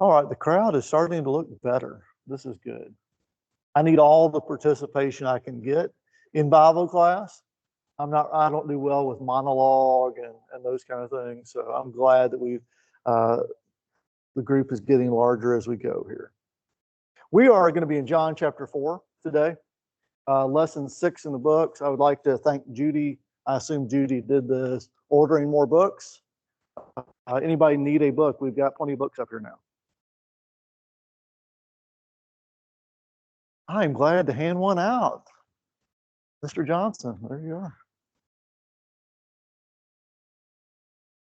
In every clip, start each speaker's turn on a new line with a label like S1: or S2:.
S1: All right, the crowd is starting to look better. This is good. I need all the participation I can get in Bible class. I don't do well with monologue and those kind of things. So I'm glad that the group is getting larger as we go here. We are going to be in John chapter 4 today, lesson 6 in the books. I would like to thank Judy. I assume Judy did this, ordering more books. Anybody need a book? We've got plenty of books up here now. I'm glad to hand one out. Mr. Johnson, there you are.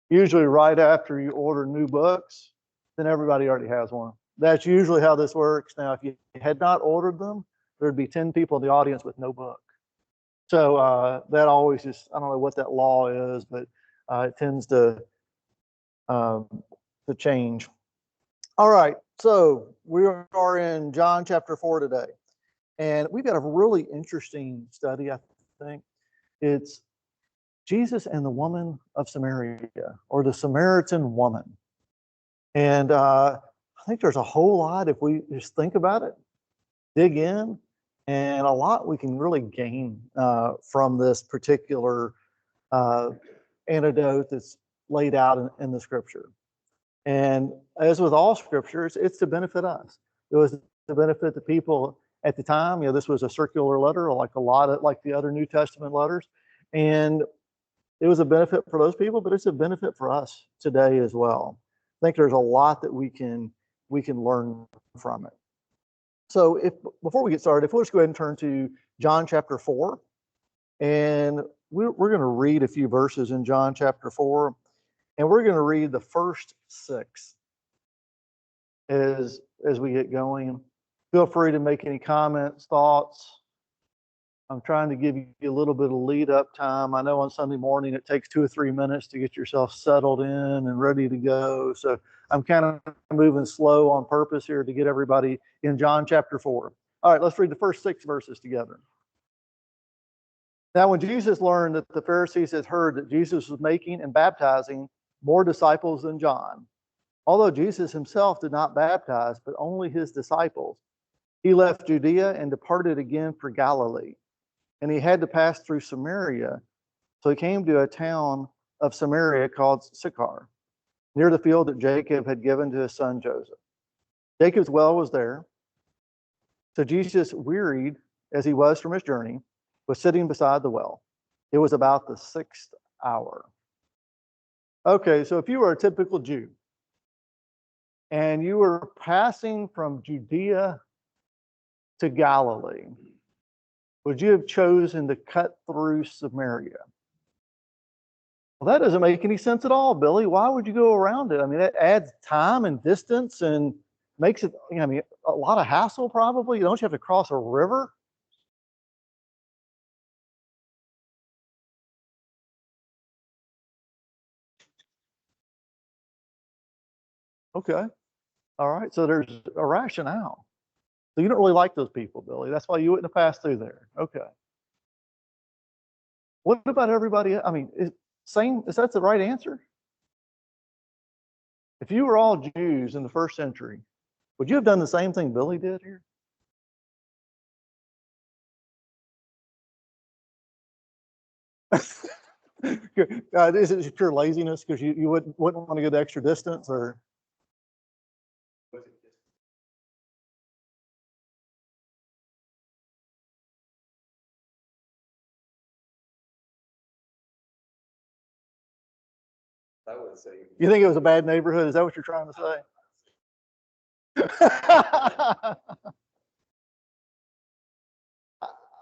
S1: Usually right after you order new books, then everybody already has one. That's usually how this works. Now, if you had not ordered them, there'd be 10 people in the audience with no book. So that always just, I don't know what that law is, but it tends to change. All right, so we are in John chapter 4 today. And we've got a really interesting study, I think. It's Jesus and the woman of Samaria, or the Samaritan woman. And I think there's a whole lot, if we just think about it, dig in, and a lot we can really gain from this particular antidote that's laid out in the scripture. And as with all scriptures, it's to benefit us. It was to benefit the people at the time. This was a circular letter, like the other New Testament letters. And it was a benefit for those people, but it's a benefit for us today as well. I think there's a lot that we can learn from it. So before we get started, if we'll just go ahead and turn to John chapter 4, and we're going to read a few verses in John chapter 4, and we're going to read the first 6 as we get going. Feel free to make any comments, thoughts. I'm trying to give you a little bit of lead up time. I know on Sunday morning it takes 2 or 3 minutes to get yourself settled in and ready to go. So I'm kind of moving slow on purpose here to get everybody in John chapter 4. All right, let's read the first 6 verses together. Now, when Jesus learned that the Pharisees had heard that Jesus was making and baptizing more disciples than John, although Jesus himself did not baptize, but only his disciples, he left Judea and departed again for Galilee. And he had to pass through Samaria. So he came to a town of Samaria called Sychar, near the field that Jacob had given to his son Joseph. Jacob's well was there. So Jesus, wearied as he was from his journey, was sitting beside the well. It was about the 6th hour. Okay, so if you were a typical Jew and you were passing from Judea to Galilee, would you have chosen to cut through Samaria? Well, that doesn't make any sense at all, Billy. Why would you go around it? I mean, that adds time and distance and makes it, a lot of hassle probably. Don't you have to cross a river? Okay. All right. So there's a rationale. So you don't really like those people, Billy. That's why you wouldn't have passed through there. Okay. What about everybody? I mean, is that the right answer? If you were all Jews in the first century, would you have done the same thing Billy did here? Is it pure laziness because you wouldn't want to go the extra distance, or?
S2: I would say.
S1: You think it was a bad neighborhood? Is that what you're trying to say?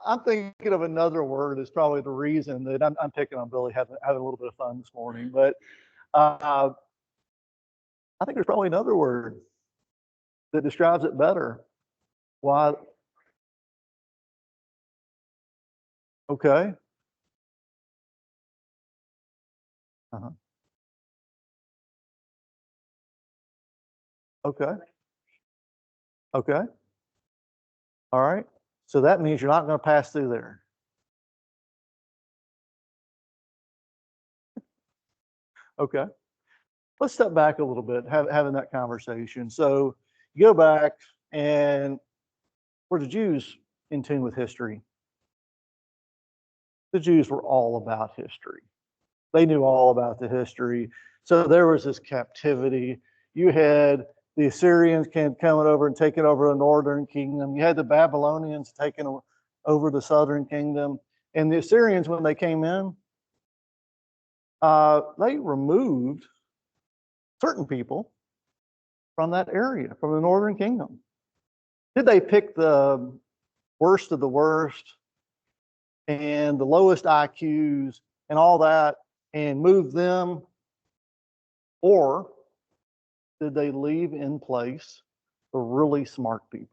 S1: I'm thinking of another word is probably the reason that I'm picking on Billy having a little bit of fun this morning. But I think there's probably another word that describes it better. Why? Okay. Uh-huh. Okay. Okay. All right. So that means you're not going to pass through there. Okay. let's step back a little bit, having that conversation. So you go back, and were the Jews in tune with history? The Jews were all about history. They knew all about the history. So there was this captivity. You had the Assyrians coming over and taking over the northern kingdom. You had the Babylonians taking over the southern kingdom. And the Assyrians, when they came in, they removed certain people from that area, from the northern kingdom. Did they pick the worst of the worst and the lowest IQs and all that and move them? Or did they leave in place the really smart people?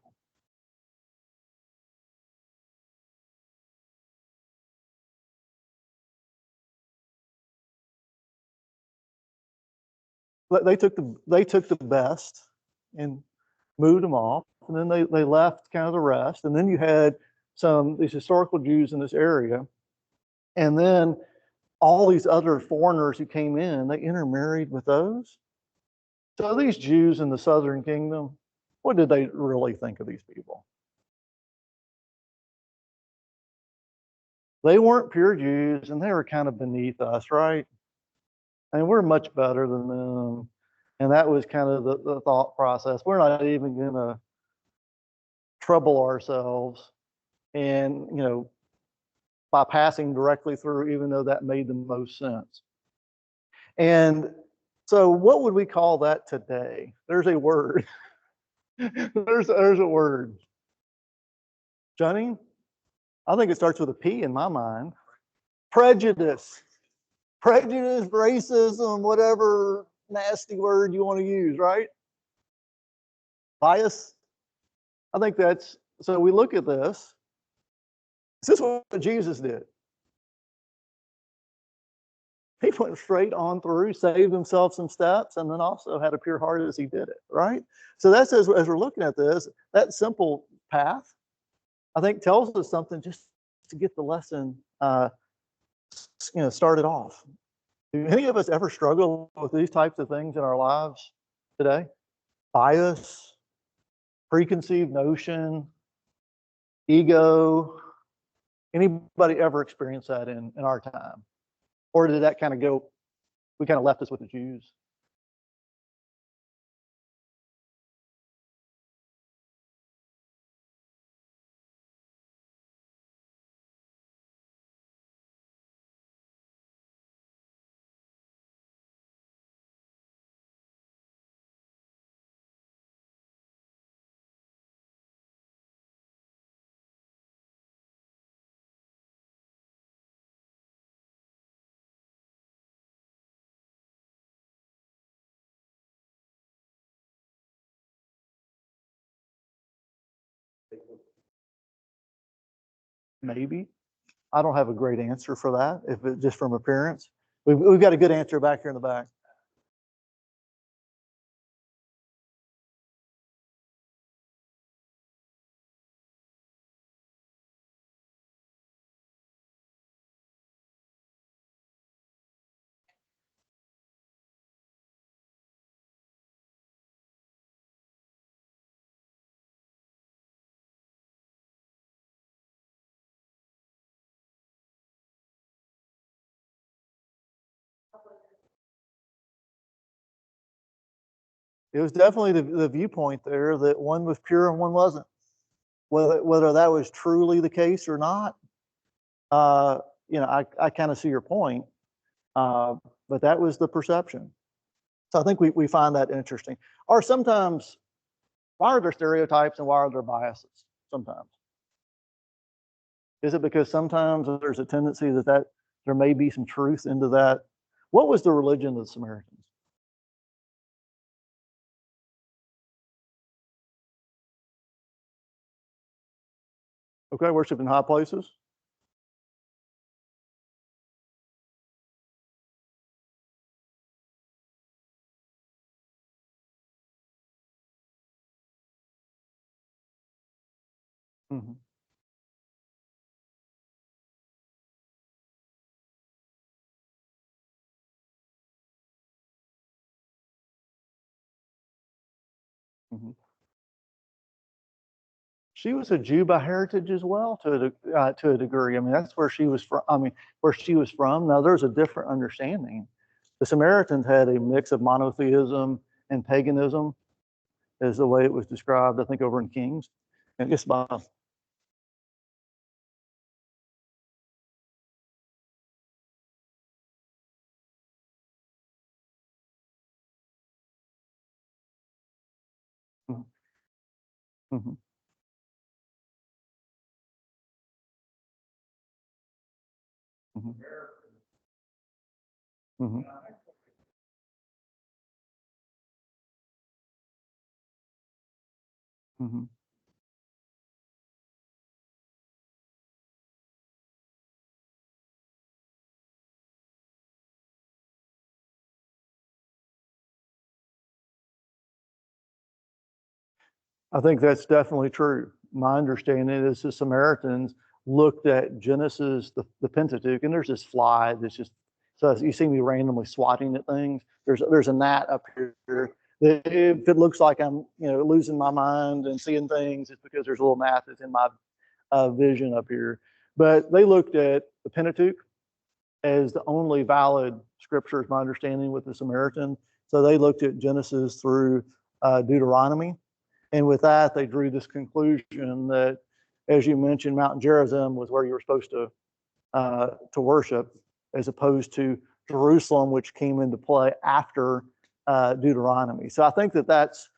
S1: They took the best and moved them off, and then they left kind of the rest. And then you had these historical Jews in this area, and then all these other foreigners who came in, they intermarried with those. So these Jews in the southern kingdom, what did they really think of these people? They weren't pure Jews, and they were kind of beneath us, right? And we're much better than them. And that was kind of the thought process. We're not even going to trouble ourselves and, by passing directly through, even though that made the most sense. And so what would we call that today? There's a word. there's a word. Johnny, I think it starts with a P in my mind. Prejudice. Prejudice, racism, whatever nasty word you want to use, right? Bias. I think that's, so we look at this. This is what Jesus did. He went straight on through, saved himself some steps, and then also had a pure heart as he did it, right? So that's, as we're looking at this, that simple path, I think, tells us something just to get the lesson, started off. Do any of us ever struggle with these types of things in our lives today? Bias, preconceived notion, ego. Anybody ever experience that in our time? Or did that kind of go, we kind of left us with the Jews? Maybe. I don't have a great answer for that, if it just from appearance. We've got a good answer back here in the back. It was definitely the viewpoint there that one was pure and one wasn't. Whether that was truly the case or not, uh, I kind of see your point, uh, but that was the perception. So I think we find that interesting. Or sometimes, why are there stereotypes and why are there biases? Sometimes, is it because sometimes there's a tendency that there may be some truth into that? What was the religion of the Samaritans? Okay, worship in high places. Mm-hmm. Mhm. She was a Jew by heritage as well, to a degree. I mean, that's where she was from. I mean, where she was from. Now, there's a different understanding. The Samaritans had a mix of monotheism and paganism, is the way it was described, I think, over in Kings. And it's by Mhm, mhm, mhm, mhm, mhm. I think that's definitely true. My understanding is the Samaritans looked at Genesis, the Pentateuch, and there's this fly that's just, so you see me randomly swatting at things. There's a gnat up here. If it looks like I'm, losing my mind and seeing things, it's because there's a little gnat that's in my vision up here. But they looked at the Pentateuch as the only valid scripture, is my understanding, with the Samaritan. So they looked at Genesis through Deuteronomy. And with that, they drew this conclusion that, as you mentioned, Mount Gerizim was where you were supposed to worship, as opposed to Jerusalem, which came into play after Deuteronomy. So I think that that's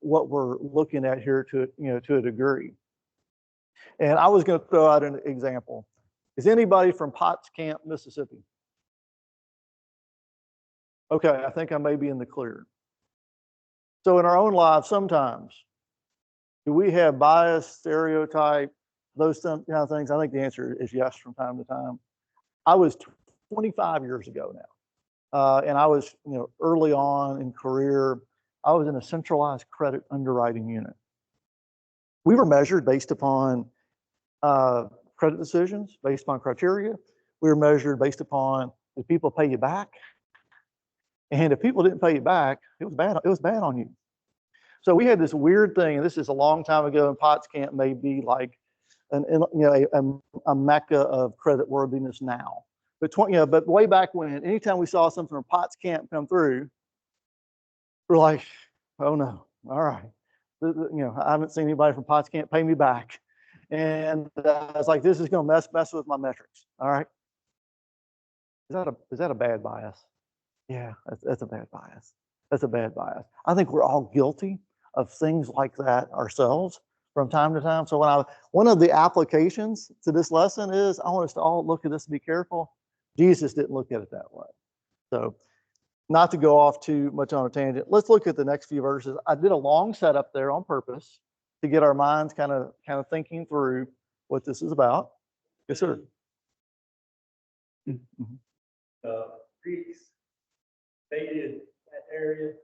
S1: what we're looking at here to a degree. And I was going to throw out an example. Is anybody from Potts Camp, Mississippi? Okay, I think I may be in the clear. So in our own lives, sometimes, do we have bias, stereotype, those kind of things? I think the answer is yes from time to time. I was 25 years ago now, and I was, early on in career. I was in a centralized credit underwriting unit. We were measured based upon credit decisions, based upon criteria. We were measured based upon, did people pay you back? And if people didn't pay you back, it was bad. It was bad on you. So we had this weird thing, and this is a long time ago. And Potts Camp may be like a mecca of credit worthiness now. But way back when, anytime we saw something from Potts Camp come through, we're like, oh no, all right. I haven't seen anybody from Potts Camp pay me back. And I was like, this is going to mess with my metrics. All right. Is that a bad bias? Yeah, that's a bad bias. That's a bad bias. I think we're all guilty of things like that ourselves from time to time. So one of the applications to this lesson is, I want us to all look at this and be careful. Jesus didn't look at it that way. So not to go off too much on a tangent, let's look at the next few verses. I did a long setup there on purpose to get our minds kind of thinking through what this is about. Yes, sir. Mhm.
S2: Greeks hated that area.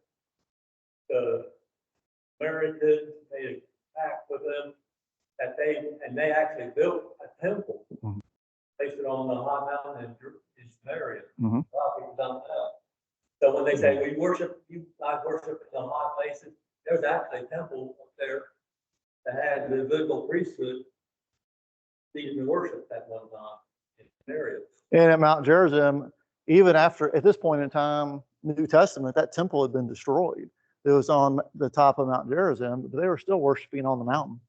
S2: The Samaritans made a pact with them that they actually built a temple, placed it on the high mountain in Samaria. A lot of people don't know. So when they say we worship, you guys worship in the high places, there's actually a temple up there that had the Levitical priesthood needed to worship at one time in Samaria.
S1: And at Mount Gerizim, even after, at this point in time, New Testament, that temple had been destroyed. It was on the top of Mount Gerizim, but they were still worshiping on the mountain.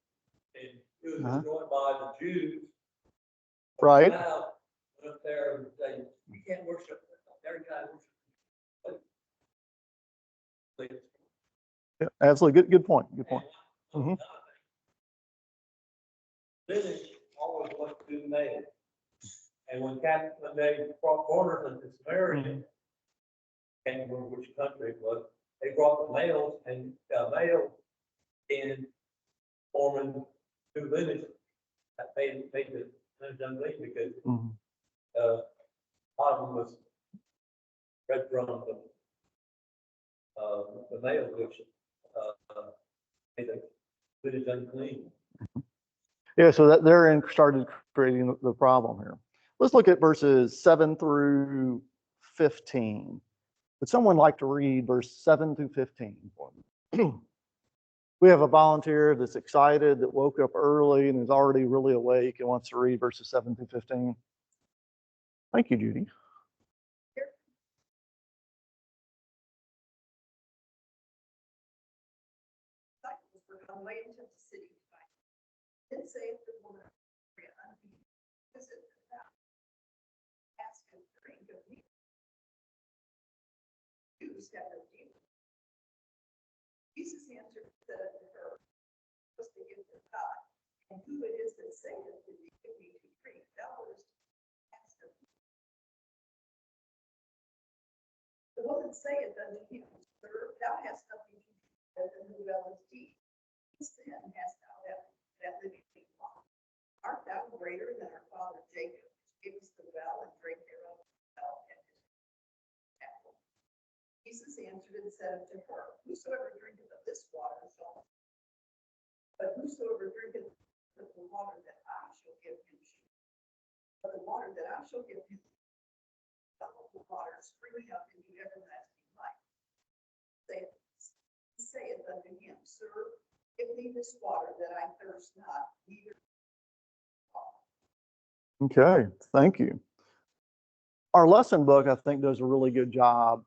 S2: And it was destroyed by the Jews.
S1: Right.
S2: Now, went up there and say, you can't worship every kind of worship.
S1: Yeah, absolutely. Good point. Good point. Mm-hmm.
S2: Finish always went to the mail. And when they brought foreigners into Samaria, can't remember which country it was, they brought the males, and male in forming two lineages that made the lineage unclean because part of them was bred from the male, which made the lineage unclean.
S1: Yeah, so that therein started creating the problem here. Let's look at verses 7 through 15. Would someone like to read verse 7 through 15 for me? We have a volunteer that's excited, that woke up early and is already really awake and wants to read verses 7 through 15. Thank you, Judy.
S3: Disciples were gone away into the city to fight. Then saith the woman unto him, visit thou, ask and drink of me. Jews have no deal. Jesus answered and said unto her, was the gift of God, and who it is that saith to thee, give me to drink, thou wouldest ask of me. The woman saith unto him, Sir, thou hast nothing to drink, and the well is deep. Then hast thou that living water. Art thou greater than our father Jacob, which gave us the well and drank thereof himself and his cattle? Jesus answered and said unto her, whosoever drinketh of this water shall, but whosoever drinketh of the water that I shall give him, but the water that I shall give him, the water springing up into everlasting life. Saith unto him, Sir, give me this water that I thirst not, neither.
S1: Okay, thank you. Our lesson book, I think, does a really good job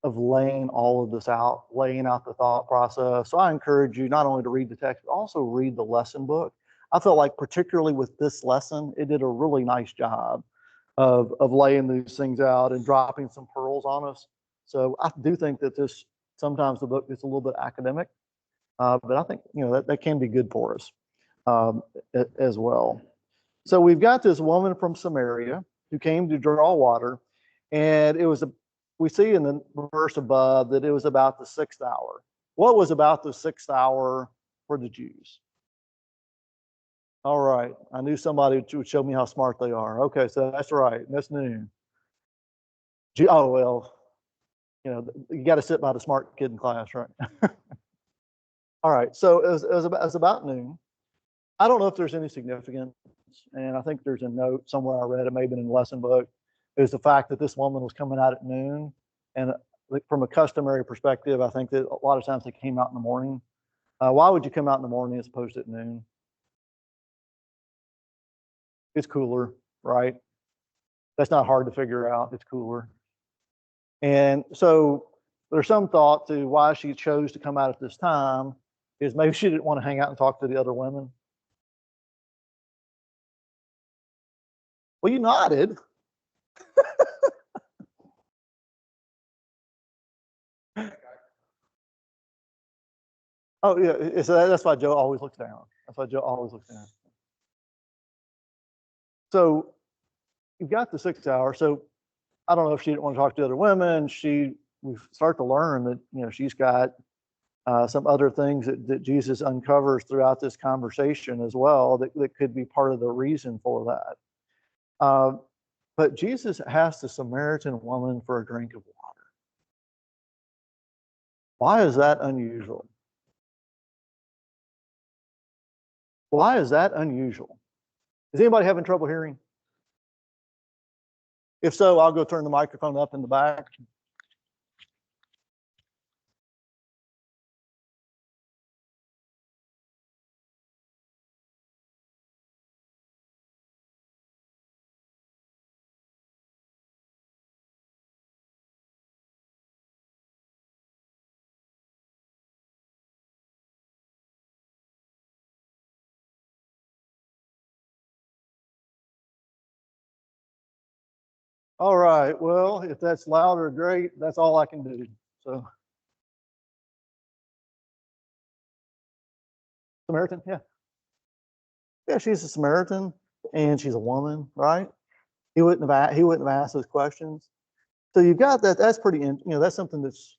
S1: of laying all of this out, laying out the thought process. So I encourage you not only to read the text, but also read the lesson book. I felt like particularly with this lesson, it did a really nice job of laying these things out and dropping some pearls on us. So I do think that sometimes the book gets a little bit academic, but I think, that can be good for us as well. So we've got this woman from Samaria who came to draw water, and we see in the verse above that it was about the 6th hour. What was about the 6th hour for the Jews? All right, I knew somebody would show me how smart they are. Okay, so that's right, that's noon. Oh, well, you got to sit by the smart kid in class, right? All right, so it was about noon. I don't know if there's any significance, and I think there's a note somewhere I read, it may have been in the lesson book, is the fact that this woman was coming out at noon. And from a customary perspective, I think that a lot of times they came out in the morning. Why would you come out in the morning as opposed to at noon? It's cooler, right? That's not hard to figure out. It's cooler. And so there's some thought to why she chose to come out at this time is maybe she didn't want to hang out and talk to the other women. Well, you nodded. Oh, yeah. So that's why Joe always looks down. That's why Joe always looks down. So you've got the 6th hour. So I don't know if she didn't want to talk to other women. We start to learn that, she's got some other things that Jesus uncovers throughout this conversation as well that could be part of the reason for that. But Jesus asked the Samaritan woman for a drink of water. Why is that unusual? Why is that unusual? Is anybody having trouble hearing? If so, I'll go turn the microphone up in the back. All right, well, if that's louder, great. That's all I can do. So, Samaritan, yeah. Yeah, she's a Samaritan and she's a woman, right? He wouldn't have asked those questions. So you've got that. That's pretty, that's something that's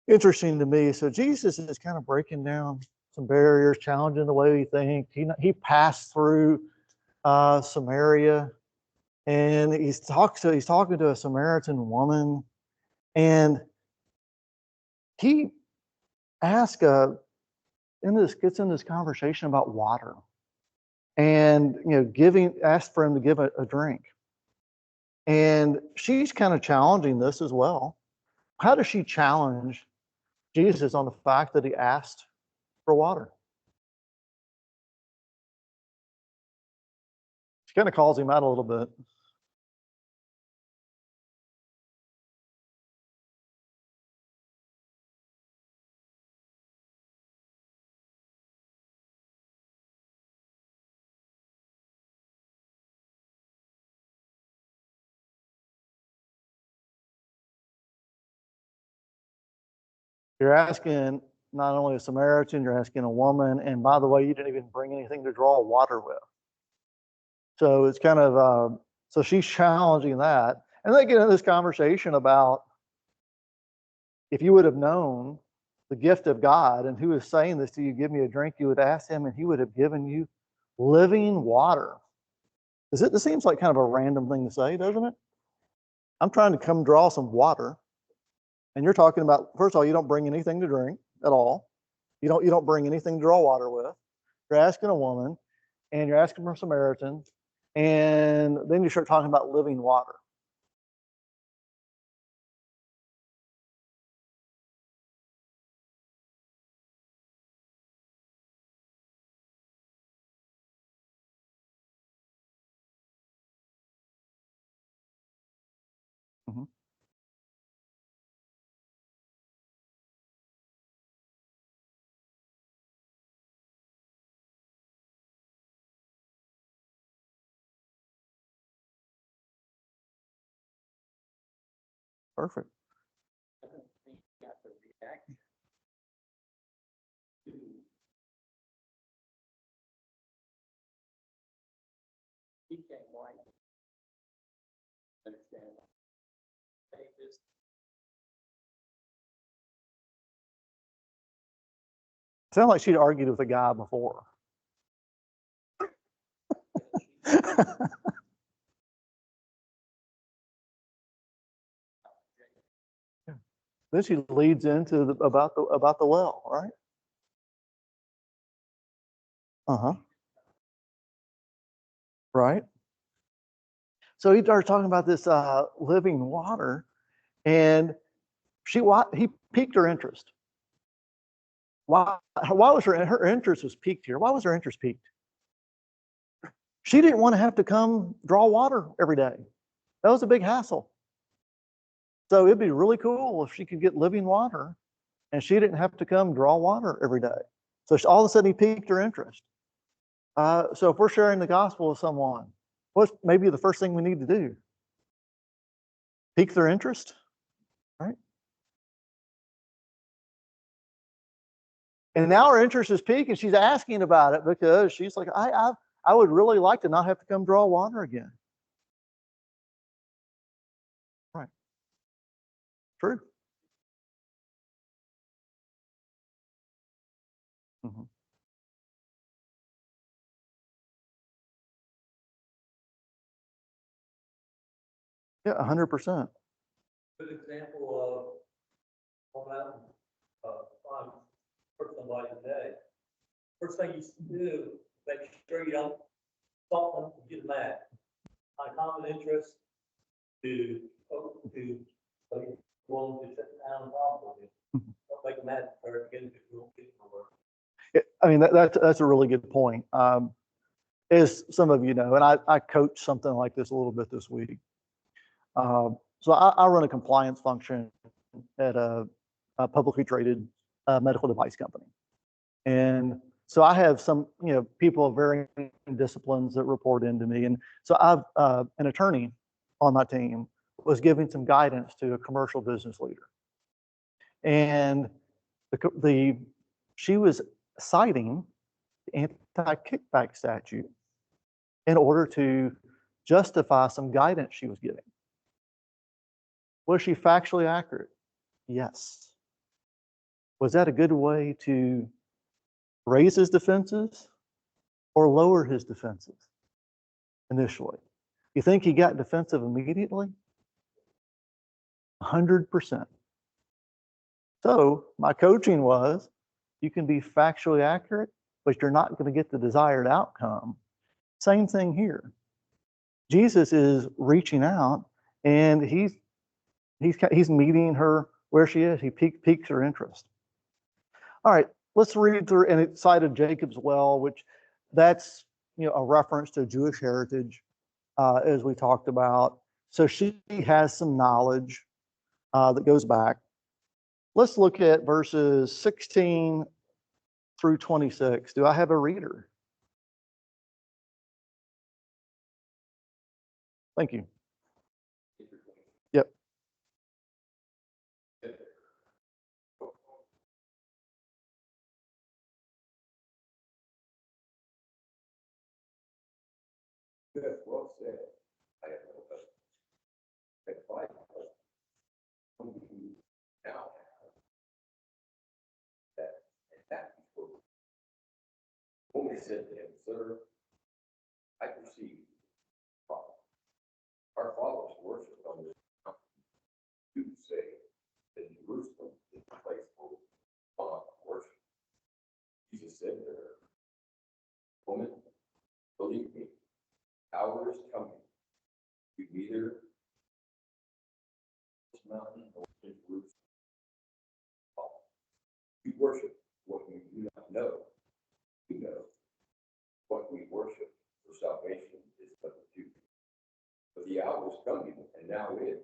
S1: interesting to me. So Jesus is kind of breaking down some barriers, challenging the way we think. He passed through Samaria, and he's talking to a Samaritan woman, and he asks gets in this conversation about water, and asks for him to give a drink, and she's kind of challenging this as well. How does she challenge Jesus on the fact that he asked for water. She kind of calls him out a little bit. You're asking not only a Samaritan, you're asking a woman, and by the way, you didn't even bring anything to draw water with. So it's kind of, so she's challenging that. And they get into this conversation about if you would have known the gift of God and who is saying this to you, give me a drink, you would ask him and he would have given you living water. This seems like kind of a random thing to say, doesn't it? I'm trying to come draw some water. And you're talking about, first of all, you don't bring anything to drink at all. You don't bring anything to draw water with. You're asking a woman and you're asking for a Samaritan. And then you start talking about living water. Mhm. Perfect.
S2: I don't think you have to react to he can't like understand. They just
S1: Sounds like she'd argued with a guy before. Then she leads into about the well, right? Uh-huh. Right. So he started talking about this living water, and he piqued her interest. Why was her interest was piqued here? Why was her interest piqued? She didn't want to have to come draw water every day. That was a big hassle. So it'd be really cool if she could get living water and she didn't have to come draw water every day. So all of a sudden he piqued her interest. So if we're sharing the gospel with someone, what's maybe the first thing we need to do? Pique their interest, right? And now her interest is piqued and she's asking about it because she's like, I would really like to not have to come draw water again. Right. True. Mm-hmm. Yeah, 100%.
S2: good example of going out and find for somebody today. First thing you do, make sure you don't stop them and get mad. My common interest to willing to sit down and talk with you. Don't make them mad or get into work.
S1: I mean, that's a really good point. As some of you know, and I coach something like this a little bit this week. So I run a compliance function at a publicly traded medical device company. And so I have some, people of varying disciplines that report into me. And so I've an attorney on my team was giving some guidance to a commercial business leader. And she was citing the anti-kickback statute in order to justify some guidance she was giving. Was she factually accurate? Yes. Was that a good way to raise his defenses or lower his defenses initially? You think he got defensive immediately? 100%. So my coaching was, you can be factually accurate, but you're not going to get the desired outcome. Same thing here. Jesus is reaching out and he's meeting her where she is. He piques her interest. All right, let's read through, and it cited Jacob's well, which that's, a reference to Jewish heritage, as we talked about. So she has some knowledge that goes back. Let's look at verses 16 through 26. Do I have a reader? Thank you. Yep.
S4: Yes, well said. I have no husband. But if I have a husband, whom you now have, that, and that before. Woman said to him, Sir, I perceive, Father, our fathers worshipped on this mountain. You say that Jerusalem is the place for worship. Jesus said to her, Woman, believe me, hour is coming. You neither this mountain nor in Jerusalem. You worship what you do not know. You know what we worship, for salvation is of the Jews. But the hour is coming, and now is.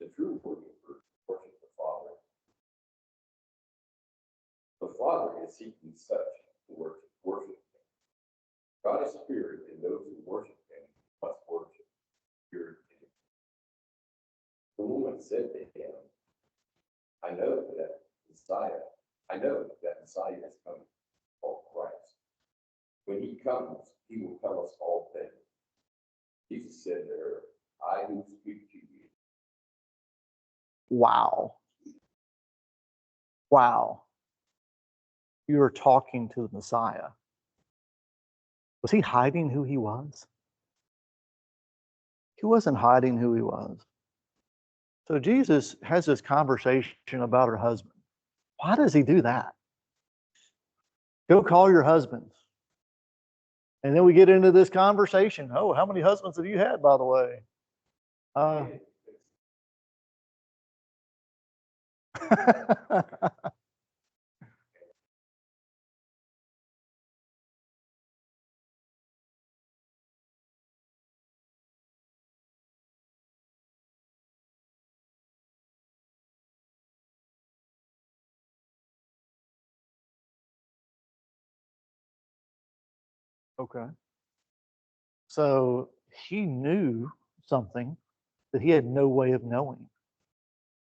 S4: The true worshippers worship the Father. The Father is seeking such to worship him. God is spirit, and those who worship him must worship spirit and truth. The woman said to him, I know that Messiah is coming, called Christ. When he comes, he will tell us all things. Jesus said to her, I who speak to you.
S1: Wow. Wow. You are talking to the Messiah. Was he hiding who he was? He wasn't hiding who he was. So Jesus has this conversation about her husband. Why does he do that? Go call your husbands. And then we get into this conversation. Oh, how many husbands have you had, by the way? Okay. So he knew something that he had no way of knowing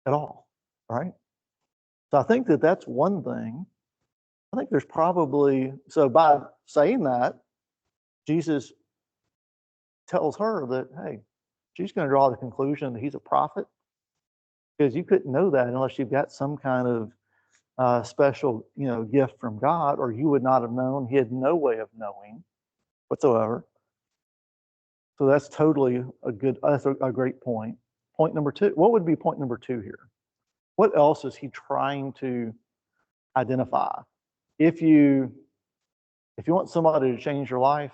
S1: at all, right? So I think that that's one thing. I think there's probably, so by saying that, Jesus tells her that, hey, she's going to draw the conclusion that he's a prophet, because you couldn't know that unless you've got some kind of special, gift from God, or you would not have known. He had no way of knowing whatsoever. So that's totally that's a great point. Point number two, what would be point number two here? What else is he trying to identify? If you want somebody to change your life,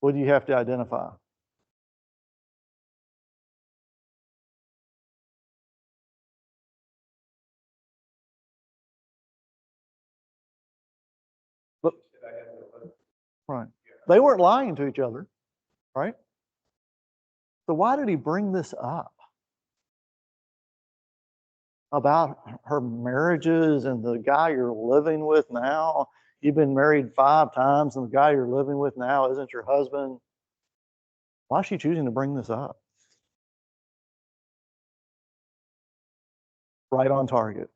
S1: what do you have to identify? Look, right. They weren't lying to each other, right? So why did he bring this up about her marriages and the guy you're living with now? You've been married 5 times, and the guy you're living with now isn't your husband. Why is she choosing to bring this up? Right on target.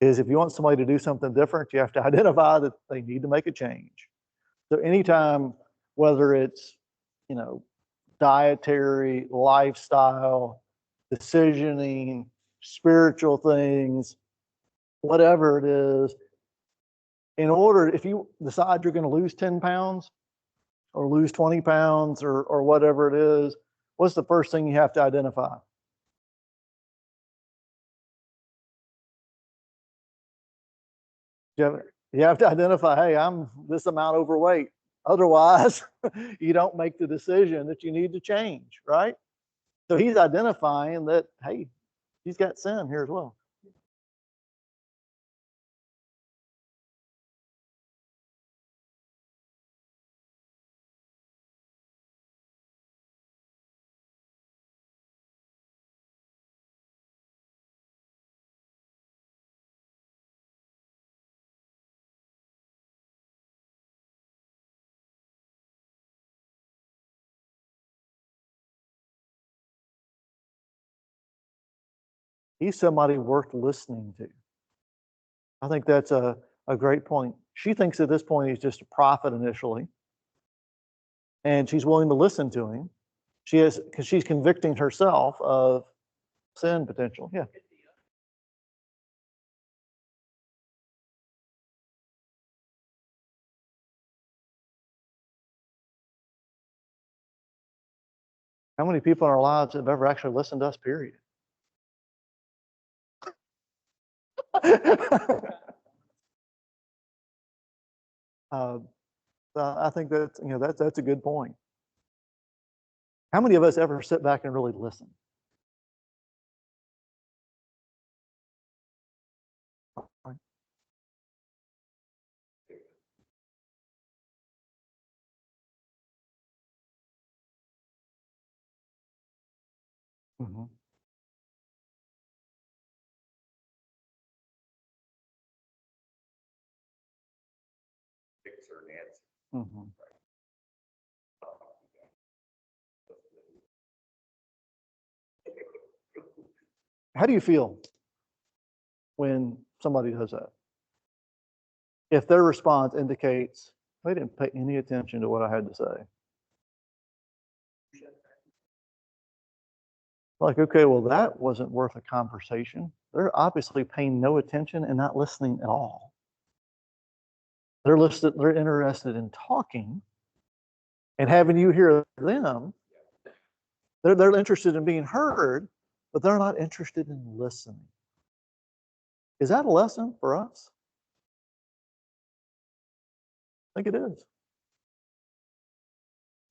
S1: Is if you want somebody to do something different, you have to identify that they need to make a change. So anytime, whether it's, dietary, lifestyle, decisioning, spiritual things, whatever it is, if you decide you're going to lose 10 pounds or lose 20 pounds or whatever it is, what's the first thing you have to identify? You have to identify, hey, I'm this amount overweight. Otherwise, you don't make the decision that you need to change, right? So he's identifying that, hey, he's got sin here as well. He's somebody worth listening to. I think that's a great point. She thinks at this point he's just a prophet initially, and she's willing to listen to him. She is, because she's convicting herself of sin potential. Yeah. How many people in our lives have ever actually listened to us, period? uh, I think that's a good point. How many of us ever sit back and really listen? Mm-hmm.
S4: Picture Nancy.
S1: Mm-hmm. How do you feel when somebody does that? If their response indicates they didn't pay any attention to what I had to say. Like, okay, well, that wasn't worth a conversation. They're obviously paying no attention and not listening at all. They're interested in talking and having you hear them. They're interested in being heard, but they're not interested in listening. Is that a lesson for us? I think it is.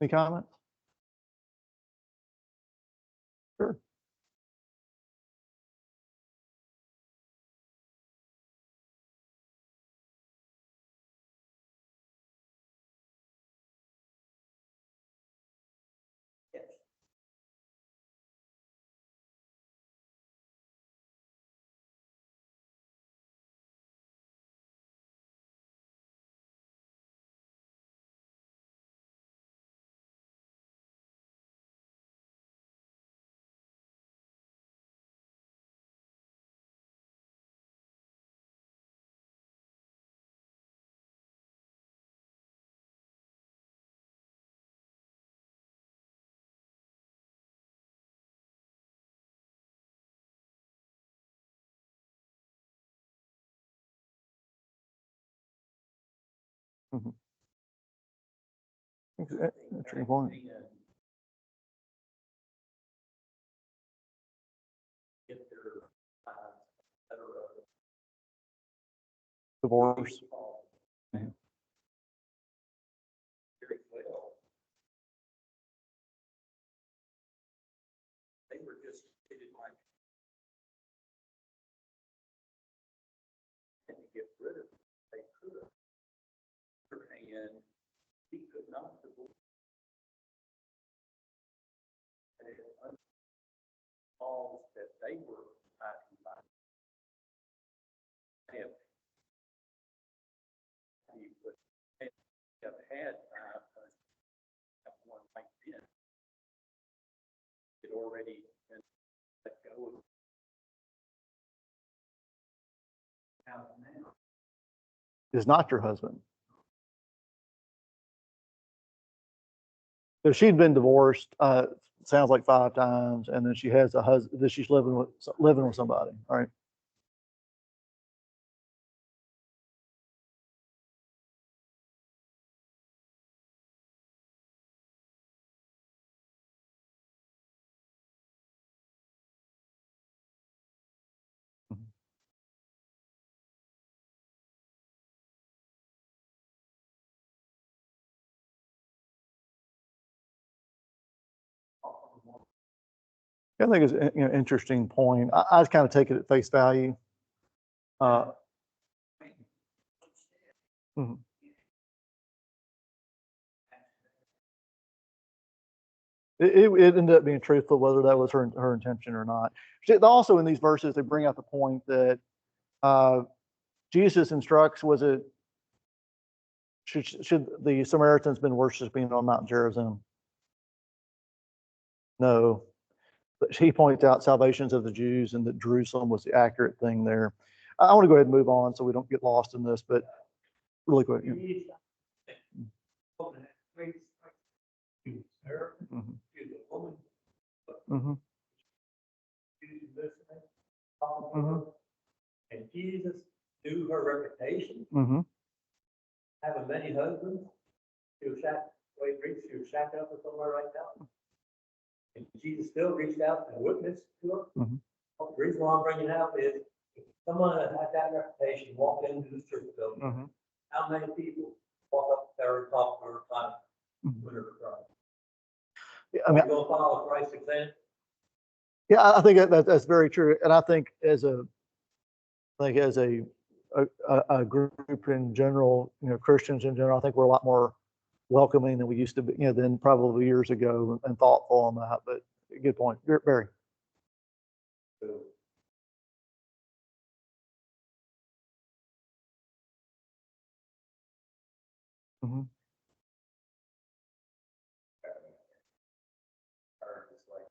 S1: Any comments? Sure. Mm-hmm. Interesting point. Divorce. Yeah.
S2: They were just treated like and to get rid of it. They could. And he could not divorce. And it all that they were fighting by. If he would have had one like this, it already been let go of. Now,
S1: Is not your husband. If she'd been divorced, sounds like 5 times, and then she has a husband that she's living with somebody. All right. Mhm. I think it's an interesting point. I kind of take it at face value. Mhm. It ended up being truthful, whether that was her intention or not. Also, in these verses, they bring out the point that Jesus instructs: was it should the Samaritans been worshiping on Mount Gerizim? No. But he points out salvations of the Jews and that Jerusalem was the accurate thing there. I want to go ahead and move on so we don't get lost in this, but really quick. Yeah.
S2: He was her,
S1: Mhm.
S2: she was a woman,
S1: Mhm.
S2: she was listening, following
S1: Mhm.
S2: her. And Jesus knew her reputation,
S1: Mhm.
S2: having many husbands. She was she was shacking up with somewhere right now. And Jesus still reached out and witnessed to her.
S1: Mhm.
S2: The reason why I'm bringing it up is, if someone that had that reputation walked into the church building,
S1: Mhm.
S2: how many people walk up there and talk to her, time
S1: Mhm.
S2: with her Christ?
S1: Yeah, I
S2: Are
S1: mean,
S2: we gonna follow Christ's example?
S1: yeah, I think that's very true, and I think as a group in general, Christians in general, I think we're a lot more welcoming than we used to be, than probably years ago, and thoughtful on that. But good point, Barry.
S4: So,
S1: Mhm.
S4: are just like,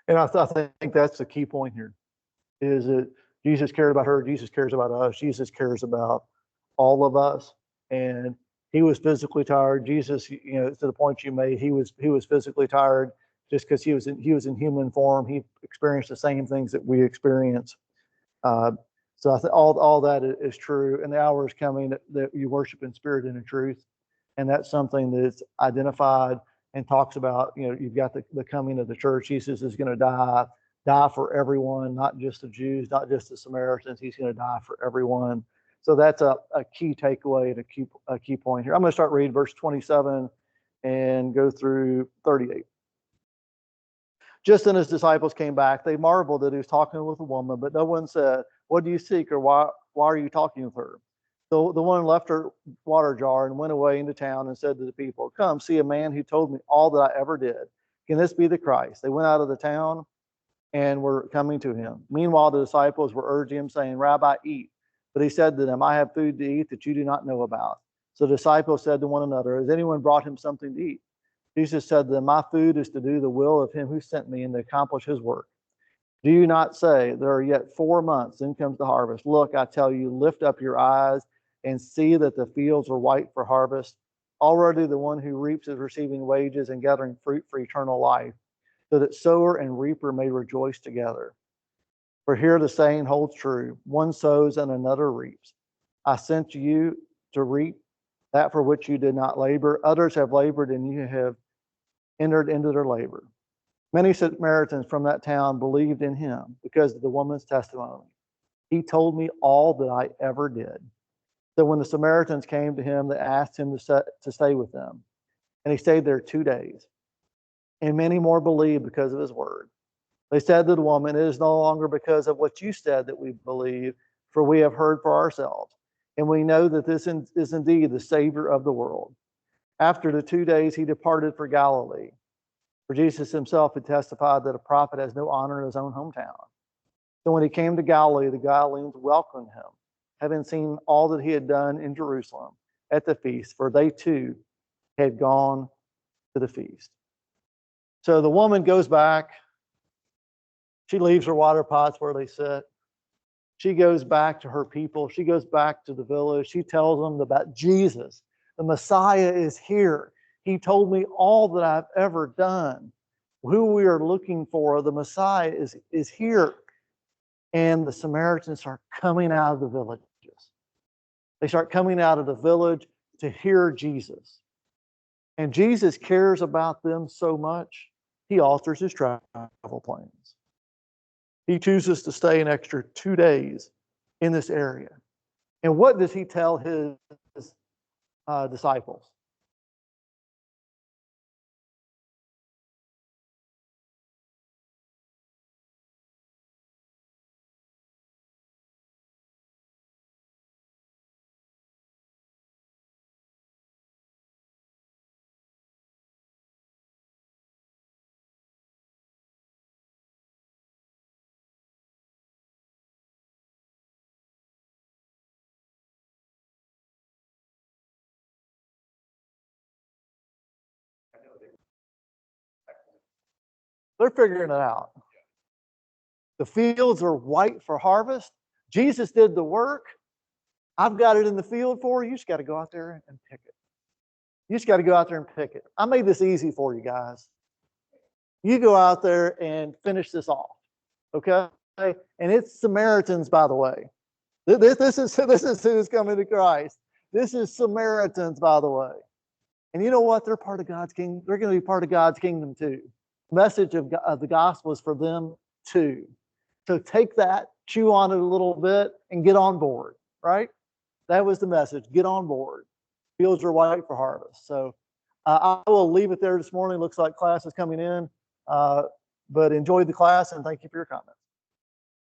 S1: And I think that's the key point here, is that Jesus cared about her, Jesus cares about us, Jesus cares about all of us. And he was physically tired. Jesus, to the point you made, he was physically tired just because he was in human form. He experienced the same things that we experience. Uh, so I think all that is true, and the hour is coming that you worship in spirit and in truth, and that's something that's identified and talks about. You've got the coming of the church. Jesus is going to die for everyone, not just the Jews, not just the Samaritans. He's going to die for everyone. So that's a key takeaway and a key point here. I'm going to start reading verse 27 and go through 38. Just then his disciples came back. They marveled that he was talking with a woman, but no one said, "What do you seek?" or why are you talking with her? So the woman left her water jar and went away into town and said to the people, "Come, see a man who told me all that I ever did. Can this be the Christ?" They went out of the town and were coming to him. Meanwhile, the disciples were urging him, saying, "Rabbi, eat." But he said to them, "I have food to eat that you do not know about." So the disciples said to one another, "Has anyone brought him something to eat?" Jesus said to them, "My food is to do the will of him who sent me and to accomplish his work. Do you not say, there are yet 4 months, then comes the harvest? Look, I tell you, lift up your eyes and see that the fields are white for harvest. Already the one who reaps is receiving wages and gathering fruit for eternal life, so that sower and reaper may rejoice together. For here the saying holds true, one sows and another reaps. I sent you to reap that for which you did not labor. Others have labored and you have entered into their labor." Many Samaritans from that town believed in him because of the woman's testimony. "He told me all that I ever did." So when the Samaritans came to him, they asked him to stay with them. And he stayed there 2 days. And many more believed because of his word. They said to the woman, "It is no longer because of what you said that we believe, for we have heard for ourselves. And we know that this is indeed the Savior of the world." After the 2 days, he departed for Galilee. For Jesus himself had testified that a prophet has no honor in his own hometown. So when he came to Galilee, the Galileans welcomed him, having seen all that he had done in Jerusalem at the feast, for they too had gone to the feast. So the woman goes back. She leaves her water pots where they sit. She goes back to her people. She goes back to the village. She tells them about Jesus. The Messiah is here. He told me all that I've ever done. Who we are looking for, the Messiah is here. And the Samaritans start coming out of the villages. They start coming out of the village to hear Jesus. And Jesus cares about them so much, he alters his travel plans. He chooses to stay an extra 2 days in this area. And what does he tell his disciples. They're figuring it out. The fields are white for harvest. Jesus did the work. I've got it in the field for you. You just got to go out there and pick it. You just got to go out there and pick it. I made this easy for you guys. You go out there and finish this off. Okay? And it's Samaritans, by the way. This is who's coming to Christ. This is Samaritans, by the way. And you know what? They're part of God's kingdom. They're going to be part of God's kingdom too. The message of the gospel is for them too. So take that, chew on it a little bit, and get on board, right? That was the message. Get on board. Fields are white for harvest. So I will leave it there this morning. Looks like class is coming in. But enjoy the class, and thank you for your comments.